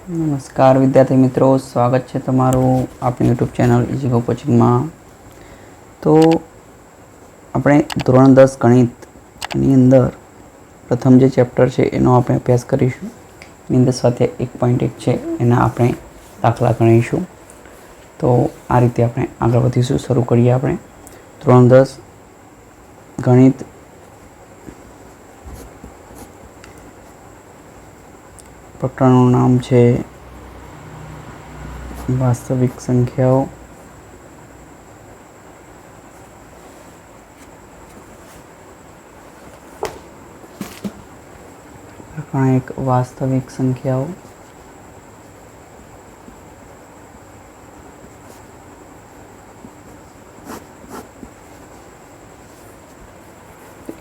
નમસ્કાર વિદ્યાર્થી મિત્રો, સ્વાગત છે તમારું આપણી યુટ્યુબ ચેનલ ઇઝી ગો કોચિંગમાં। તો આપણે ધોરણ 10 ગણિતની અંદર પ્રથમ જે ચેપ્ટર છે એનો આપણે અભ્યાસ કરીશું। એની અંદર સાથે 1.1 છે એના આપણે દાખલા ગણીશું। તો આ રીતે આપણે આગળ વધીશું। શરૂ કરીએ આપણે ધોરણ 10 ગણિત પ્રકરણનું નામ છે વાસ્તવિક સંખ્યાઓ। પ્રકરણ 1 વાસ્તવિક સંખ્યાઓ।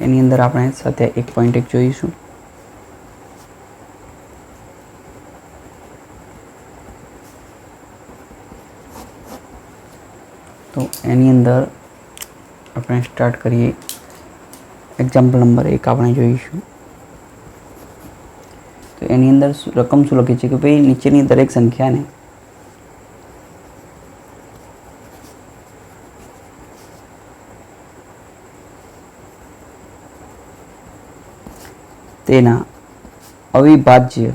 એની અંદર આપણે સાથે 1.1 જોઈશું। તો એની અંદર આપણે સ્ટાર્ટ કરીએ। એક્ઝામ્પલ નંબર 1 આપણે જોઈશું। તો એની અંદર રકમ શું લખી છે કે ભાઈ નીચેની દરેક સંખ્યાને તેના અવિભાજ્ય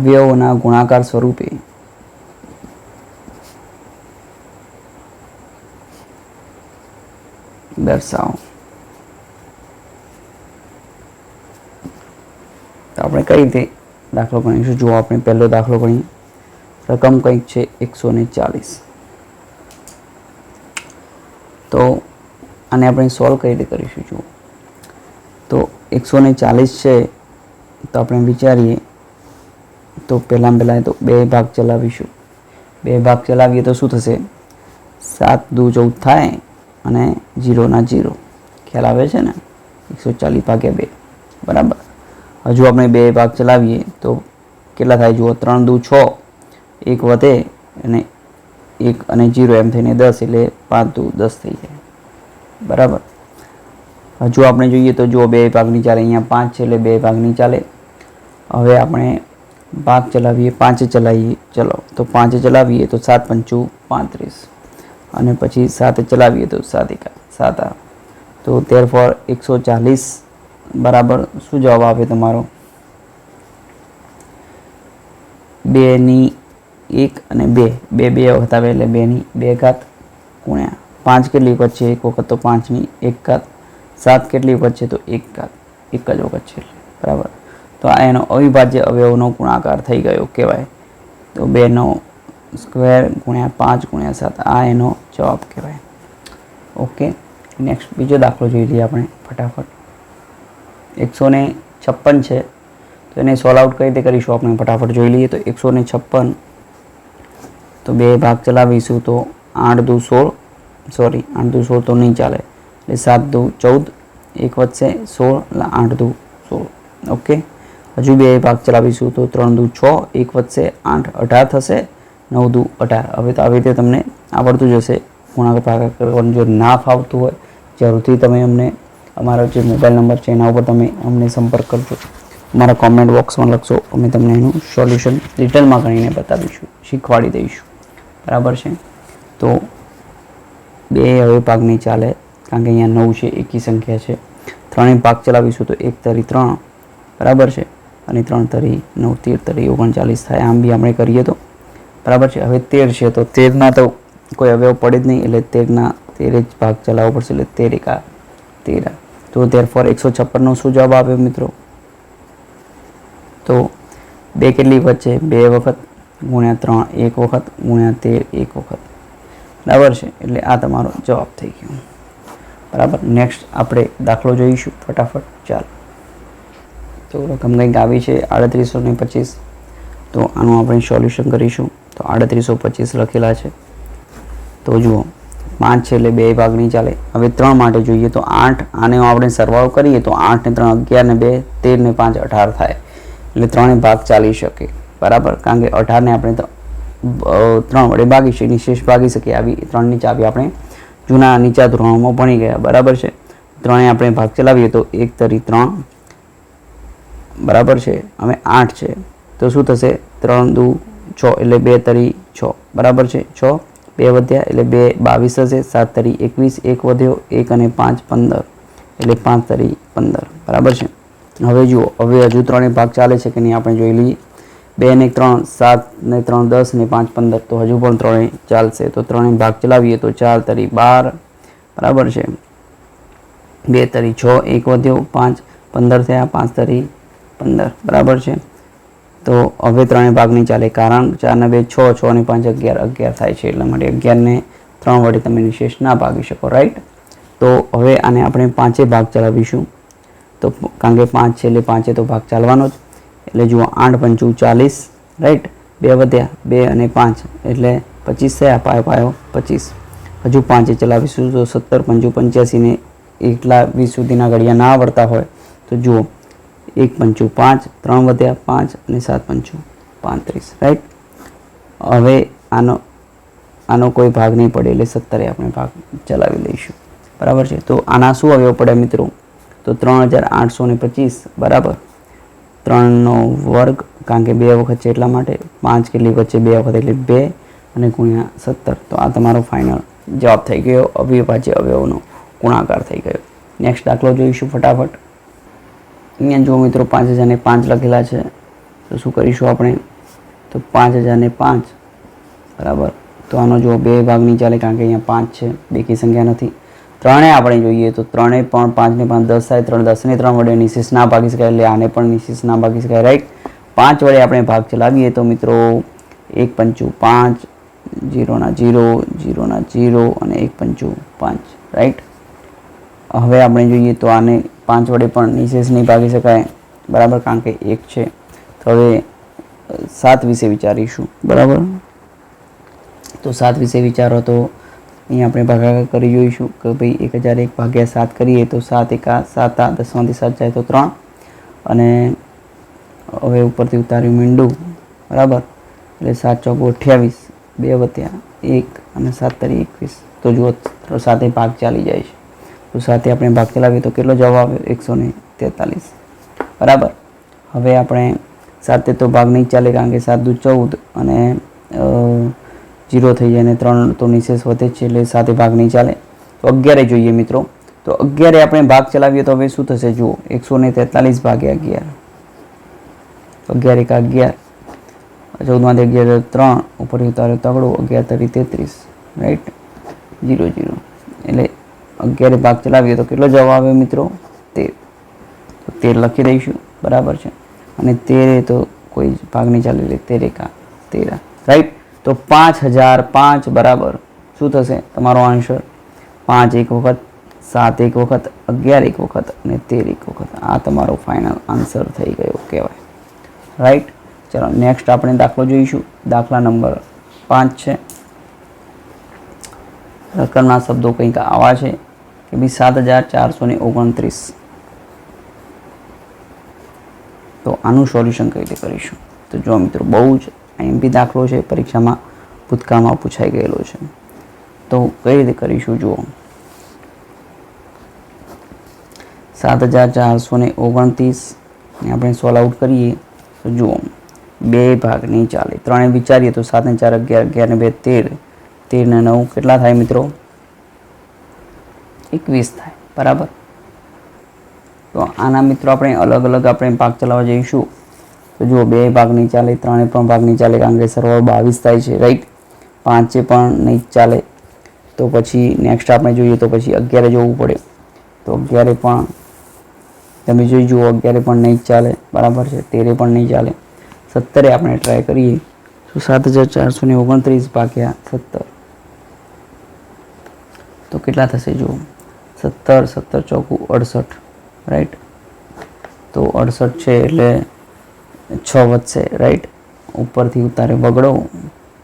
અવયવોના ગુણાકાર સ્વરૂપે દર્શાવો। તો આપણે કઈ રીતે દાખલો ગણીશું? જો આપણે પહેલો દાખલો ગણીએ, રકમ કંઈક છે 140। તો આને આપણે સોલ્વ કઈ રીતે કરીશું? જુઓ, તો 140 છે તો આપણે વિચારીએ તો પહેલાં તો બે ભાગ ચલાવીશું। બે ભાગ ચલાવીએ તો શું થશે? 7 દુ 14 થાય અને 0 ના 0, ખ્યાલ આવે છે ને? 140 ભાગ્યા 2 બરાબર। હજુ આપણે બે ભાગ ચલાવીએ તો કેટલા થાય? જુઓ, 3 દુ 6, 1 વધે અને 1 અને 0 એમ થઈને 10, એટલે 5 દુ 10 થઈ જાય બરાબર। હજુ આપણે જોઈએ તો જુઓ, બે ભાગ નહીં ચાલે, અહીંયા 5 છે એટલે બે ભાગ નહીં ચાલે। હવે આપણે ભાગ ચલાવીએ, 5 ચલાવીએ, ચલો તો 5 ચલાવીએ તો 7 પંચું 35 અને પછી 7 ચલાવીએ તો 7 એકા 7 આવે। તો therefore 140 બરાબર શું જવાબ આવે તમારો? 2 ની 1 અને 2 બે વખત આવે એટલે 2 ની 2 ઘાત ગુણ્યા 5 કેટલી વખત છે? એક વખત, તો 5 ની 1 ઘાત। 7 કેટલી વખત છે? તો 1 ઘાત, એક જ વખત છે બરાબર। તો આ એનો અવિભાજ્ય અવયવનો ગુણાકાર થઈ ગયો કહેવાય। તો 2 નો સ્ક્વેર ગુણ્યા 5 ગુણ્યા 7, આ એનો જવાબ કહેવાય। ઓકે, નેક્સ્ટ બીજો દાખલો જોઈ લઈએ આપણે ફટાફટ। 156 છે તો એને સોલ્વ આઉટ કઈ રીતે કરીશું આપણે ફટાફટ જોઈ લઈએ। તો 156 તો બે ભાગ ચલાવીશું તો 8 દુ 16, સોરી 8 દુ 16 તો નહીં ચાલે, એટલે 7 દુ 14, 1 વધશે 16 એટલે 8 દુ 16। ઓકે, હજુ બે ભાગ ચલાવીશું તો 3 દુ 6, 1 વધશે 8, 18 થશે, 9 દુ 18। હવે તો આવી રીતે તમને આવડતું જશે ગુણાકાર ભાગાકાર કરવાનું। જો ના ફાવતું હોય જરૂરથી તમે અમને અમારો જે મોબાઈલ નંબર છે એના ઉપર તમે અમને સંપર્ક કરજો, અમારા કોમેન્ટ બોક્સમાં લખશો, અમે તમને એનું સોલ્યુશન ડિટેલમાં ગણીને બતાવીશું, શીખવાડી દઈશું બરાબર છે। તો બે હવે ભાગ નહીં ચાલે કારણ કે અહીંયા 9 છે, એકી સંખ્યા છે। 3 ભાગ ચલાવીશું તો 1 તરી 3 બરાબર છે, અને 3 તરી 9, 13 તરી 39 થાય। આમ બી આપણે કરીએ તો બરાબર છે। હવે 13 છે તો 13ના તો કોઈ અવયવ પડે જ નહીં, એટલે 13ના 13 જ ભાગ ચલાવવો પડશે, એટલે 13 એકા 13। તો therefore 156નો શું જવાબ આવ્યો મિત્રો? તો 2 કેટલી વખત છે? 2 વખત ગુણ્યા 3 1 વખત ગુણ્યા 13 1 વખત બરાબર છે, એટલે આ તમારો જવાબ થઈ ગયો બરાબર। નેક્સ્ટ આપણે દાખલો જોઈશું ફટાફટ, ચાલો। તો રકમ કંઈક આવી છે 3825। તો આનું આપણે સોલ્યુશન કરીશું। તો 3825 લખેલા છે તો જુઓ, 5 છે એટલે બે ભાગ નહીં ચાલે। હવે 3 માટે જોઈએ તો 8, આને આપણે સરવાળો કરીએ તો 8 ને 3 11 ને 2 13 ને 5 18 થાય, એટલે 3 ભાગ ચાલી શકે બરાબર, કારણ કે 18 ને આપણે 3 વડે ભાગી શકીએ, નિશેષ ભાગી શકીએ। આવી 3 ની ચાવી આપણે જૂના નીચા ધોરણોમાં ભણી ગયા બરાબર છે। 3 આપણે ભાગ ચલાવીએ તો 1 તરી 3 બરાબર છે. હવે 8 છે તો શું થશે 3 દુ 6 એટલે 2 તરી 6 બરાબર છે. 6 2 વધ્યા એટલે 2 22 થશે. 7 તરી 21 1 વધ્યો 1 અને 5 15 એટલે 5 તરી 15 બરાબર છે. હવે જુઓ હવે હજુ ત્રણેય ભાગ ચાલે છે કે નહીં આપણે જોઈ લઈએ. 2 ને 3 7 ને 3 10 ને 5 15 તો હજુ પણ ત્રણેય ચાલશે. તો ત્રણેય ભાગ ચલાવીએ તો 4 તરી 12 બરાબર છે. 2 તરી 6 1 વધ્યો 5 15 થયા 5 તરી 15 બરાબર છે. તો હવે ત્રણેય ભાગ નહીં ચાલે કારણ 4 ને 2 6 6 ને 5 11 11 થાય છે એટલા માટે 11 ને 3 વડે તમે નિશેષ ના ભાગી શકો રાઈટ. તો હવે આને આપણે પાંચે ભાગ ચલાવીશું તો કારણ કે 5 છે એટલે પાંચે તો ભાગ ચાલવાનો જ. એટલે જુઓ 8 પંચું 40 રાઈટ. 2 વધ્યા 2 અને 5 એટલે 25 થયા પાયો 25. હજુ પાંચે ચલાવીશું તો 17 પંચું 85 ને એકલા 20 સુધીના ઘડિયા ના આવડતા હોય તો જુઓ 1 પંચું 5 3 વધ્યા 5 અને 7 પંચું 35 રાઈટ. હવે આનો કોઈ ભાગ નહીં પડે એટલે 17 આપણે ભાગ ચલાવી લઈશું બરાબર છે. તો આના શું અવયવ પડે મિત્રો તો 3825 બરાબર 3નો વર્ગ કારણ કે 2 વખત છે એટલા માટે 5 કેટલી વચ્ચે 2 વખત એટલે 2 અને ગુણ્યા 17. તો આ તમારો ફાઇનલ જવાબ થઈ ગયો. અવિભાજ્ય અવયવનો ગુણાકાર થઈ ગયો. નેક્સ્ટ દાખલો જોઈશું ફટાફટ. અહીંયા જો મિત્રો 5005 લખેલા છે તો શું કરીશું આપણે તો 5005 બરાબર. તો આનો જો બે ભાગ નહીં ચાલે કારણ કે અહીંયા 5 છે બેકી સંખ્યા નથી. ત્રણે આપણે જોઈએ તો ત્રણે પણ 5 ને 5 10 થાય 3 10 ને 3 વડે નિશેષ ના ભાગી શકાય એટલે આને પણ નિશેષ ના ભાગી શકાય રાઈટ. 5 વડે આપણે ભાગ ચલાવીએ તો મિત્રો 1 પંચું 5 0 ના 0 0 ના 0 અને 1 પંચું 5 રાઈટ. હવે આપણે જોઈએ તો આને 5 વડે પણ નિશેષ નહીં ભાગી શકાય બરાબર કારણ કે 1 છે. તો હવે 7 વિશે વિચારીશું બરાબર. તો 7 વિશે વિચારો તો અહીંયા આપણે ભાગાકાર કરી જોઈશું કે ભાઈ 1001 ભાગ્યા 7 કરીએ તો 7 એકા 7 10માંથી 7 જાય તો 3 અને હવે ઉપરથી ઉતાર્યું મીંડું બરાબર એટલે 7 ચોક 28 2 વધ્યા 1 અને 7 તરી 21. તો જુઓ સાથે ભાગ ચાલી જાય છે. તો સાથે આપણે ભાગ ચલાવીએ તો કેટલો જવાબ આવ્યો 143 બરાબર. હવે આપણે સાથે તો ભાગ નહીં ચાલે કારણ કે 7 દુ 14 અને 0 થઈ જાય અને 3 તો નિશેષ વધે છે એટલે સાથે ભાગ નહીં ચાલે. તો 11 જોઈએ મિત્રો. તો 11 આપણે ભાગ ચલાવીએ તો હવે શું થશે જુઓ 143 ભાગ્યા 11 તો 11 એકા 11 14માંથી 11 3 ઉપર ઉતાર્યો તગડો 11 તરી 33 રાઈટ 0 0 એટલે 11 ભાગ ચલાવીએ તો કેટલો જવાબ આવે મિત્રો 13. તો 13 લખી દઈશું બરાબર છે અને 13 તો કોઈ ભાગ નહીં ચાલે એટલે 13 એકા 13 રાઈટ. તો 5005 બરાબર શું થશે તમારો આન્સર 5 એક વખત 7 એક વખત 11 એક વખત અને 13 એક વખત. આ તમારો ફાઇનલ આન્સર થઈ ગયો કહેવાય રાઈટ. ચલો નેક્સ્ટ આપણે દાખલો જોઈશું. દાખલા નંબર 5 છે. રકમના શબ્દો કંઈક આવા છે કે ભાઈ 7429. તો આનું સોલ્યુશન કઈ રીતે કરીશું તો જો મિત્રો બહુ જ એમપી દાખલો છે પરીક્ષામાં ભૂતકાળમાં પૂછાઈ ગયેલો છે. તો કઈ રીતે કરીશું જુઓ 7429 ને આપણે સોલ્વ આઉટ કરીએ તો જુઓ બે ભાગ નહીં ચાલે. ત્રણે વિચારીએ તો 7 ને 4 11 11 ને 2 13 13 ને 9 કેટલા થાય મિત્રો 21 થાય બરાબર. તો આના મિત્રો આપણે અલગ અલગ આપણે ભાગ ચલાવવા જઈશું તો જુઓ બે ભાગ નહીં ચાલે ત્રણે પણ ભાગ નહીં ચાલે કારણ કે સરવાળો 22 થાય છે રાઈટ. 5 પણ નહીં ચાલે. તો પછી નેક્સ્ટ આપણે જોઈએ તો પછી 11 જોવું પડે તો 11 પણ તમે જોઈ જુઓ 11 પણ નહીં ચાલે બરાબર છે. 13 પણ નહીં ચાલે. 17 આપણે ટ્રાય કરીએ તો 7429 ભાગ્યા 17 તો કેટલા થશે જુઓ 17 17 ચોકું 68 રાઈટ. તો 68 છે એટલે 6 વધશે રાઈટ. ઉપરથી ઉતારે બગડો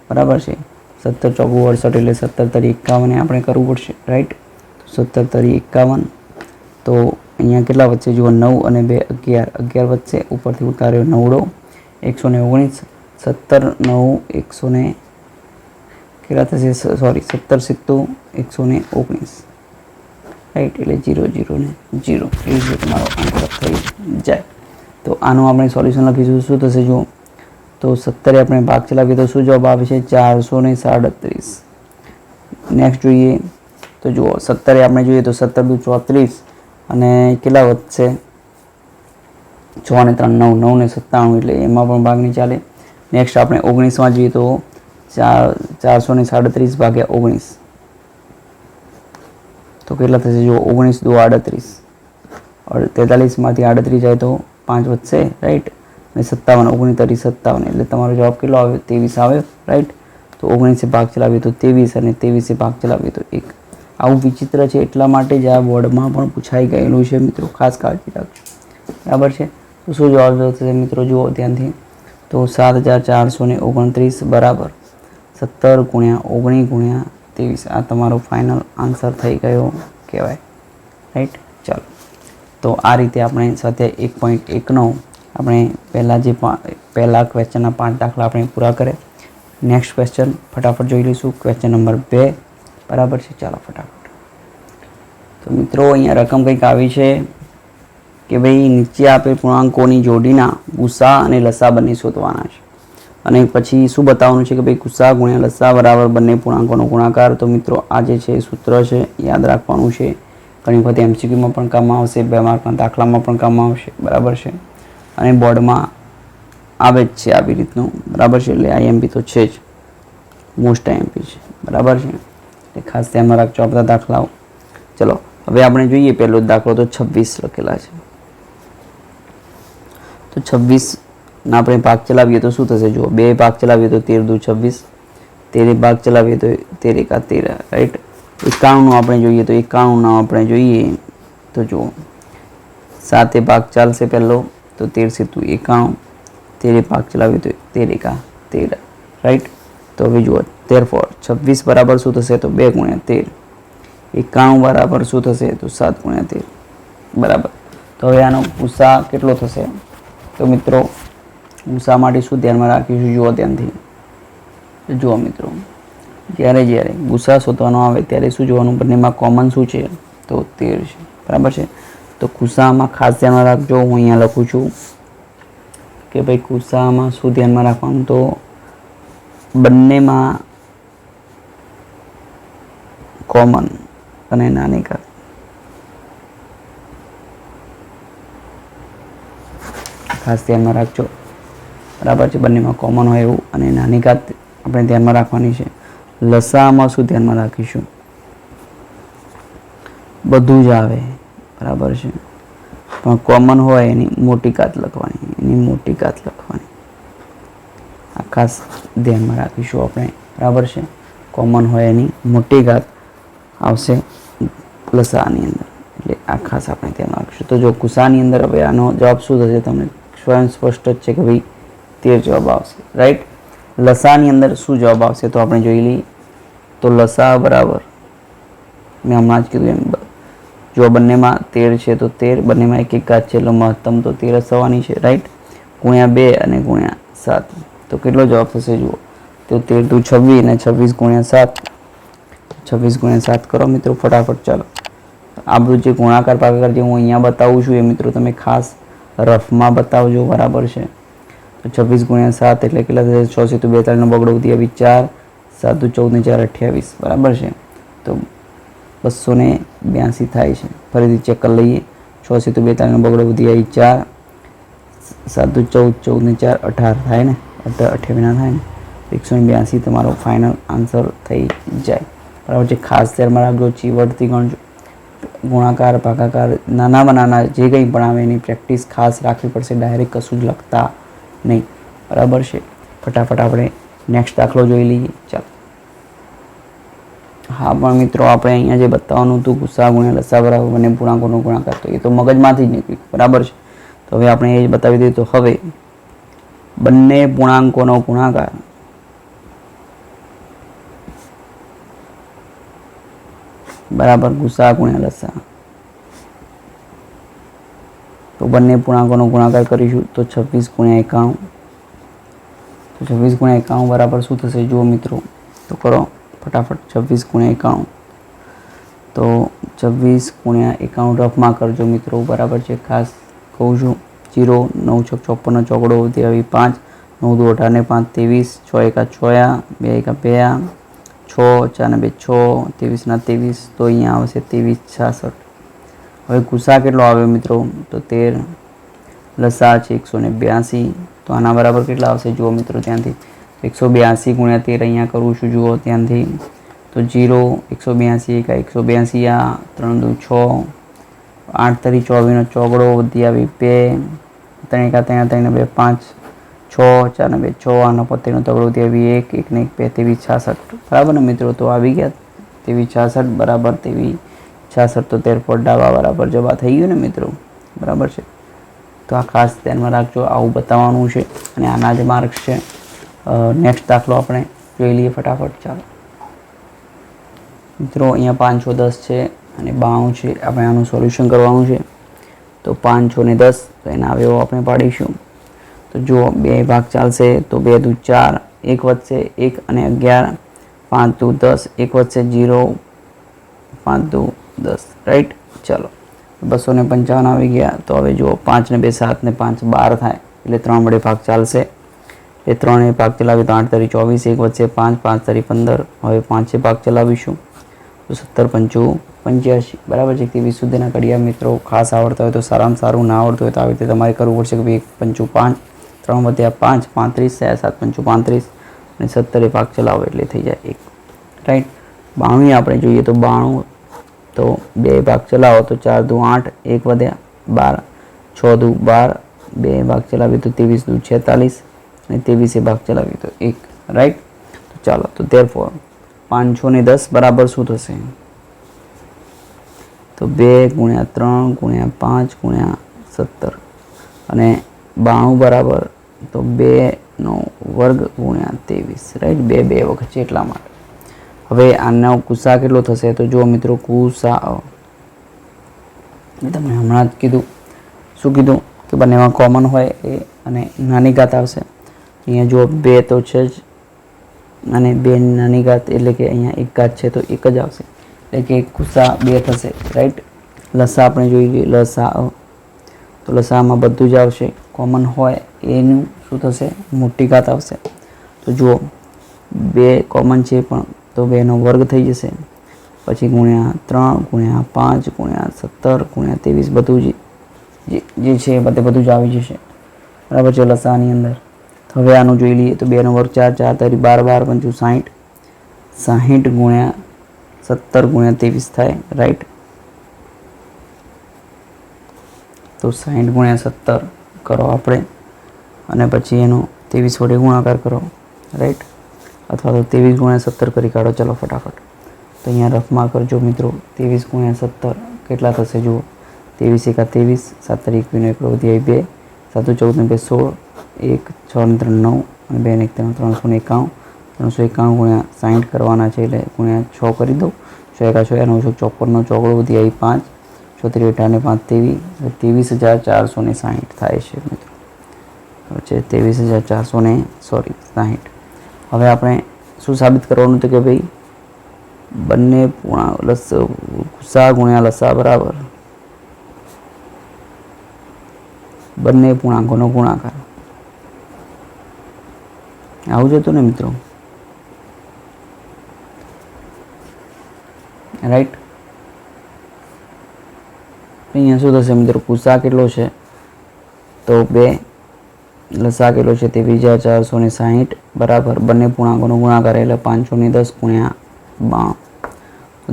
બરાબર છે. 17 ચોકું 68 એટલે 17 તરી 51 આપણે કરવું પડશે રાઈટ. 17 તરી 51 તો અહીંયા કેટલા વચ્ચે જુઓ 9 અને 2 11 11 વચ્ચે ઉપરથી ઉતાર્યો નવડો 119 17 9 100 ને કેટલા થશે સોરી 17 સિત્તું 119 રાઈટ એટલે 0 0 ને 0 એ જ તમારો આન્સર થઈ જાય તો આનું આપણે સોલ્યુશન લખીશું. શું થશે જુઓ, તો 17 આપણે ભાગ ચલાવીએ તો શું જવાબ આવે છે? 437. નેક્સ્ટ જોઈએ તો જુઓ 17 આપણે જોઈએ તો 17 × 34 અને કેટલા વધશે? 6 ને 3 9, 9 ને 97, એટલે એમાં પણ ભાગ નહીં ચાલે. નેક્સ્ટ આપણે 19માં જોઈએ તો 437 ભાગ્યા 19 તો કેટલા થશે? જુઓ 19 દુ 38, 43માંથી 38 જાય તો 5 વધશે, રાઈટ. અને 57, 19 57, એટલે તમારો જવાબ કેટલો આવ્યો? 23 આવ્યો, રાઈટ. તો 19 ભાગ ચલાવીએ તો 23 અને 23 ભાગ ચલાવીએ તો 1. આવું વિચિત્ર છે એટલા માટે જ આ બોર્ડમાં પણ પૂછાઈ ગયેલું છે મિત્રો, ખાસ કાળજી રાખજો, બરાબર છે. તો શું જવાબ થશે મિત્રો? જુઓ ધ્યાનથી, તો 7429 બરાબર 17 × 19 × 23. આ તમારો ફાઇનલ આન્સર થઈ ગયો કહેવાય, રાઈટ. ચાલો, તો આ રીતે આપણે સાથે 1.1નો આપણે પહેલા ક્વેશ્ચનના 5 દાખલા આપણે પૂરા કરે. નેક્સ્ટ ક્વેશ્ચન ફટાફટ જોઈ લઈશું, ક્વેશ્ચન નંબર 2, બરાબર છે. ચાલો ફટાફટ. તો મિત્રો અહીંયા રકમ કંઈક આવી છે કે ભાઈ નીચે આપેલ પૂર્ણાંકોની જોડીના ગુસા અને લસા બંને શોધવાના છે. અને પછી શું બતાવવાનું છે કે ભાઈ ગુસા ગુણ્યા લસા બરાબર બંને પૂર્ણાંકોનો ગુણાકાર. તો મિત્રો આ જે છે સૂત્ર છે યાદ રાખવાનું છે. ઘણી વખત MCQમાં પણ કામ આવશે, 2 માર્કના દાખલામાં પણ કામ આવશે, બરાબર છે. અને બોર્ડમાં આવે જ છે આવી રીતનું, બરાબર છે. એટલે IMP તો છે જ, મોસ્ટ IMP છે, બરાબર છે. એટલે ખાસ ધ્યાનમાં રાખજો આ બધા દાખલાઓ. ચલો હવે આપણે જોઈએ પહેલો દાખલો, તો 26 લખેલા છે. તો 26ના આપણે ભાગ ચલાવીએ તો શું થશે? જુઓ 2 ભાગ ચલાવીએ તો 13 દુ 26, 13 ભાગ ચલાવીએ તો 13 × 13, રાઈટ. 91નું આપણે જોઈએ તો 91નું આપણે જોઈએ તો જુઓ 7 ભાગ ચાલશે પહેલો, તો 13 × 91, 13 ભાગ ચલાવીએ તો 13 × 13, રાઈટ. તો હવે જુઓ 26 બરાબર શું થશે? તો 2 × 13. 91 બરાબર શું થશે? તો 7 × 13, બરાબર. તો હવે આનો ગુસા કેટલો થશે? તો મિત્રો ગુસા માટે શું ધ્યાનમાં રાખીશું? જુઓ ધ્યાનથી, જુઓ મિત્રો જ્યારે ગુસા શોધવાનો આવે ત્યારે શું જોવાનું? બંનેમાં કોમન શું છે? તો 13 છે, બરાબર છે. તો ગુસામાં ખાસ ધ્યાનમાં રાખજો, હું અહીંયા લખું છું કે ભાઈ ગુસામાં શું ધ્યાનમાં રાખવાનું? તો બંનેમાં કોમન અને નાની ઘાત, ખાસ ધ્યાનમાં રાખજો, બરાબર છે. બંનેમાં કોમન હોય એવું અને નાની ઘાત આપણે ધ્યાનમાં રાખવાની છે. લસામાં શું ધ્યાનમાં રાખીશું? બધું જ આવે, બરાબર છે, પણ કોમન હોય એની મોટી ઘાત લખવાની, આ ખાસ ધ્યાનમાં રાખીશું આપણે, બરાબર છે. કોમન હોય એની મોટી ઘાત આવશે લસાની અંદર, એટલે આ ખાસ આપણે ધ્યાનમાં રાખીશું. તો જો ગુસાની અંદર હવે આનો જવાબ શું થશે? તમને સ્વયં સ્પષ્ટ જ છે કે ભાઈ 13 જવાબ આવશે, રાઈટ. લસાની અંદર શું જવાબ આવશે? તો આપણે જોઈ લઈએ. તો લસા બરાબર મેં હમણાં જ કીધું એમ, જો બંનેમાં 13 છે તો 13, બંનેમાં એક ઘાત છે એટલે મહત્તમ તો 13 જ થવાની છે, રાઈટ. ગુણ્યા 2 અને ગુણ્યા 7, તો કેટલો જવાબ થશે? જુઓ તો 13 દુ 26 અને 26 × 7, 26 × 7 કરો મિત્રો ફટાફટ. ચાલો આ બધું જે ગુણાકાર ભાગાકાર જે હું અહીંયા બતાવું છું એ મિત્રો તમે ખાસ રફમાં બતાવજો, બરાબર છે. તો 26 × 7 એટલે કેટલા થશે? 6 × 42 નો બગડો ઉધી આવી 4, 7 દુ 14 ને 4 28, બરાબર છે. તો 282 થાય છે. ફરીથી ચેક કરી લઈએ. 6 × 42 નો બગડો ઉધી આવી 4, 7 દુ 14, 14 ને 4 18 થાય ને, 28 ના થાય ને, 182 તમારો ફાઇનલ આન્સર થઈ જાય, બરાબર છે. ખાસ ધ્યાનમાં રાખજો, ચીવટથી ગણજો. ગુણાકાર ભાગાકાર નાનામાં નાના જે કંઈ પણ આવે એની પ્રેક્ટિસ ખાસ રાખવી પડશે, ડાયરેક્ટ કશું જ લખતા નહીં, બરાબર છે. ફટાફટ આપણે નેક્સ્ટ દાખલો જોઈ લઈએ. ચાલો, હા પણ મિત્રો આપણે અહીંયા જે બતાવવાનું હતું ગુસા ગુણ્યા લસા બરાબર બંને પૂર્ણાંકોનો ગુણાકાર, તો એ તો મગજમાંથી જ નીકળ્યું, બરાબર છે. તો હવે આપણે એ જ બતાવી દઈએ. તો હવે બંને પૂર્ણાંકોનો ગુણાકાર બરાબર ગુસા ગુણ્યા લસા, તો બંને પૂર્ણાંકોનો ગુણાકાર કરીશું તો 26 × 91, તો 26 × 91 બરાબર શું થશે? જુઓ મિત્રો, તો કરો ફટાફટ. 26 × 91, તો 26 × 91 રફમાં કરજો મિત્રો, બરાબર છે. ખાસ કહું છું 0 9 6 54 ચોકડો વધી આવી 5 9 2 18 ને 5 23 6 1 6 2 1 2 6 4 ને 2 6 23 ના 23 તો અહીંયા આવશે 23 66. હવે ગુસા કેટલો આવ્યો મિત્રો તો 13. લસા છે 182. તો આના બરાબર કેટલા આવશે જુઓ મિત્રો ત્યાંથી 182 ગુણ્યા 13 અહીંયા કરું છું જુઓ ત્યાંથી તો 0 182 182 આ 3 2 6 8 તરી 24 નો ચોગડો વધી આવી 2 3 1 3 3 2 5 6 4 ને 2 6 આનો 70 નો તગડો વધી આવી 1 1 ને 1 2 23 66 બરાબર ને મિત્રો તો આવી ગયા 23 66 બરાબર 23 66 તો 13 પર ડાબા બરાબર જવાબ થઈ ગયું ને મિત્રો બરાબર છે. તો આ ખાસ ધ્યાનમાં રાખજો આવું બતાવવાનું છે અને આના જે માર્ક્સ છે. નેક્સ્ટ દાખલો આપણે જોઈ લઈએ ફટાફટ. ચાલો મિત્રો અહીંયા 510 છે અને 92 છે. આપણે આનું સોલ્યુશન કરવાનું છે તો 510 તો એના અવયવો આપણે પાડીશું. તો જુઓ બે ભાગ ચાલશે તો 2 દુ 4 1 વધશે 1 અને 11 5 દુ 10 1 વધશે 0 5 દુ 10 રાઈટ. ચલો 255 આવી ગયા. તો હવે જુઓ 5 ને 2 7 ને 5 12 થાય એટલે 3 વડે ભાગ ચાલશે. એ 3 એ ભાગ ચલાવી તો 8 તરી 24 1 વધશે 5 5 તરી 15. હવે 5 ભાગ ચલાવીશું તો 17 5 85 બરાબર છે. 20 સુધીના કડિયા મિત્રો ખાસ આવડતા હોય તો સારામાં સારું, ના આવડતું હોય તો આવી રીતે તમારે કરવું પડશે કે ભાઈ 1 5 3 વધ્યા 5 35 થયા 7 35 અને 17 ભાગ ચલાવો એટલે થઈ જાય 1 રાઈટ. 92 આપણે જોઈએ તો 92 તો 2 ભાગ ચલાવો તો 4 દુ 8 1 વધ્યા 12 6 દુ 12 2 ભાગ ચલાવીએ તો 23 દુ 46 અને 23 ભાગ ચલાવીએ તો 1 રાઈટ. તો ચાલો તો therefore 510 બરાબર શું થશે તો 2 ગુણ્યા 3 ગુણ્યા 5 ગુણ્યા 17 અને 92 બરાબર તો 2 નો વર્ગ ગુણ્યા 23 રાઈટ. 2 2 વખત છે એટલા માટે. હવે આનો ગુસા કેટલો થશે તો જુઓ મિત્રો ગુસા તમને હમણાં જ કીધું શું કીધું કે બંનેમાં કોમન હોય એ અને નાની ઘાત આવશે. અહીંયા જુઓ 2 તો છે જ અને 2 નાની ઘાત એટલે કે અહીંયા 1 ઘાત છે તો 1 જ આવશે એટલે કે ગુસા 2 થશે રાઈટ. લસા આપણે જોઈએ લસા તો લસામાં બધું જ આવશે કોમન હોય એનું શું થશે મોટી ઘાત આવશે. તો જુઓ 2 કોમન છે પણ તો 2 નો વર્ગ થઈ જશે પછી ગુણ્યા 3 ગુણ્યા 5 ગુણ્યા 17 ગુણ્યા 23 બધું જે છે બધું જ આવી જશે બરાબર છે લસાની અંદર. હવે આનું જોઈ લઈએ તો 2 નો વર્ગ 4 4 તરી 12 12 55 60 ગુણ્યા 17 ગુણ્યા 23 થાય રાઈટ. તો 60 ગુણ્યા 17 કરો આપણે અને પછી એનો 23 વડે ગુણાકાર કરો રાઈટ. અથવા તો 23 ગુણ્યા 17 કરી કાઢો. ચલો ફટાફટ. તો અહીંયા રફમાં કરજો મિત્રો. 23 ગુણ્યા 17 કેટલા થશે જુઓ 23 1 23 7 તરી 21 એકડો વધી 2 7 14 ને 2 16 1 6 ને 3 9 અને 2 ને 1 391 391 ગુણ્યા 60 કરવાના છે એટલે ગુણ્યા 6 કરી દો. 6 1 6 9 54 નો ચોગડો વધી આવી 5 34 18 ને 5 23 થાય છે મિત્રો. છે 23,460. હવે આપણે શું સાબિત કરવાનું હતું કે ભાઈ બંને ગુસા ગુણ્યા લસા બરાબર બંને પૂર્ણાંકોનો ગુણાકાર. આવું જ હતું ને મિત્રો રાઈટ. અહીંયા શું થશે મિત્રો ગુસા કેટલો છે તો 2 લસા કેટલો છે 23,460 બરાબર બંને પૂર્ણાંકોનો ગુણાકાર એટલે 510 ગુણ્યા 92.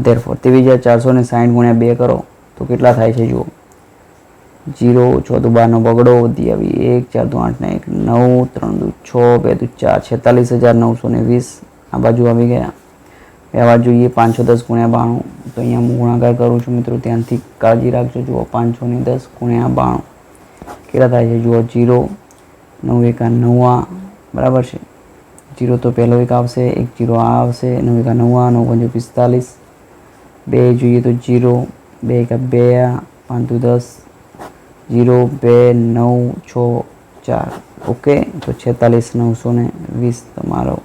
therefore 23,460 ગુણ્યા 2 કરો તો કેટલા થાય છે જુઓ 0 4 દુ 12 નો બગડો વધી આવી 1 4 દુ 8 ને 1 9 3 દુ 6 2 દુ 4 46,920 આ બાજુ આવી ગયા. બે બાજુ જોઈએ 510 ગુણ્યા 92 તો અહીંયા હું ગુણાકાર કરું છું મિત્રો ત્યાંથી કાળજી રાખજો. જુઓ 510 ગુણ્યા 92 કેટલા થાય છે જુઓ 0 9 1 9 બરાબર છે. 0 તો પહેલો એક આવશે 1 0 આ આવશે 9 1 9 9 5 45 2 જોઈએ તો 0 2 1 2 5 10 0 2 9 6 4 ઓકે. તો 46,920 તમારો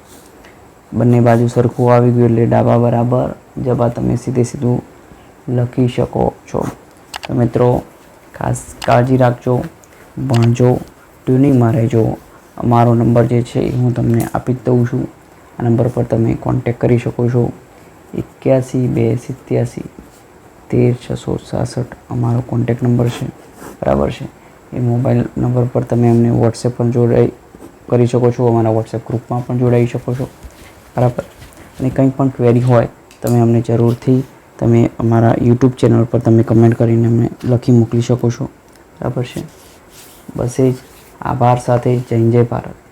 બંને બાજુ સરખું આવી ગયું એટલે ડાબા બરાબર જવાબ તમે સીધું લખી શકો છો. તો મિત્રો ખાસ કાળજી રાખજો ભણજો, ટ્યુનિંગમાં રહેજો. અમારો નંબર જે છે એ હું તમને આપી જ દઉં છું. આ નંબર પર તમે કોન્ટેક કરી શકો છો. 81 287 13 666 અમારો કોન્ટેક નંબર છે, બરાબર છે. એ મોબાઈલ નંબર પર તમે અમને વોટ્સએપ પણ જોડાઈ કરી શકો છો, અમારા વોટ્સએપ ગ્રુપમાં પણ જોડાઈ શકો છો, બરાબર. અને કંઈ પણ ક્વેરી હોય તમે અમને જરૂરથી તમે અમારા યુટ્યુબ ચેનલ પર તમે કમેન્ટ કરીને અમને લખી મોકલી શકો છો, બરાબર છે. બસ એ જ. આભાર સાથે જય ભારત.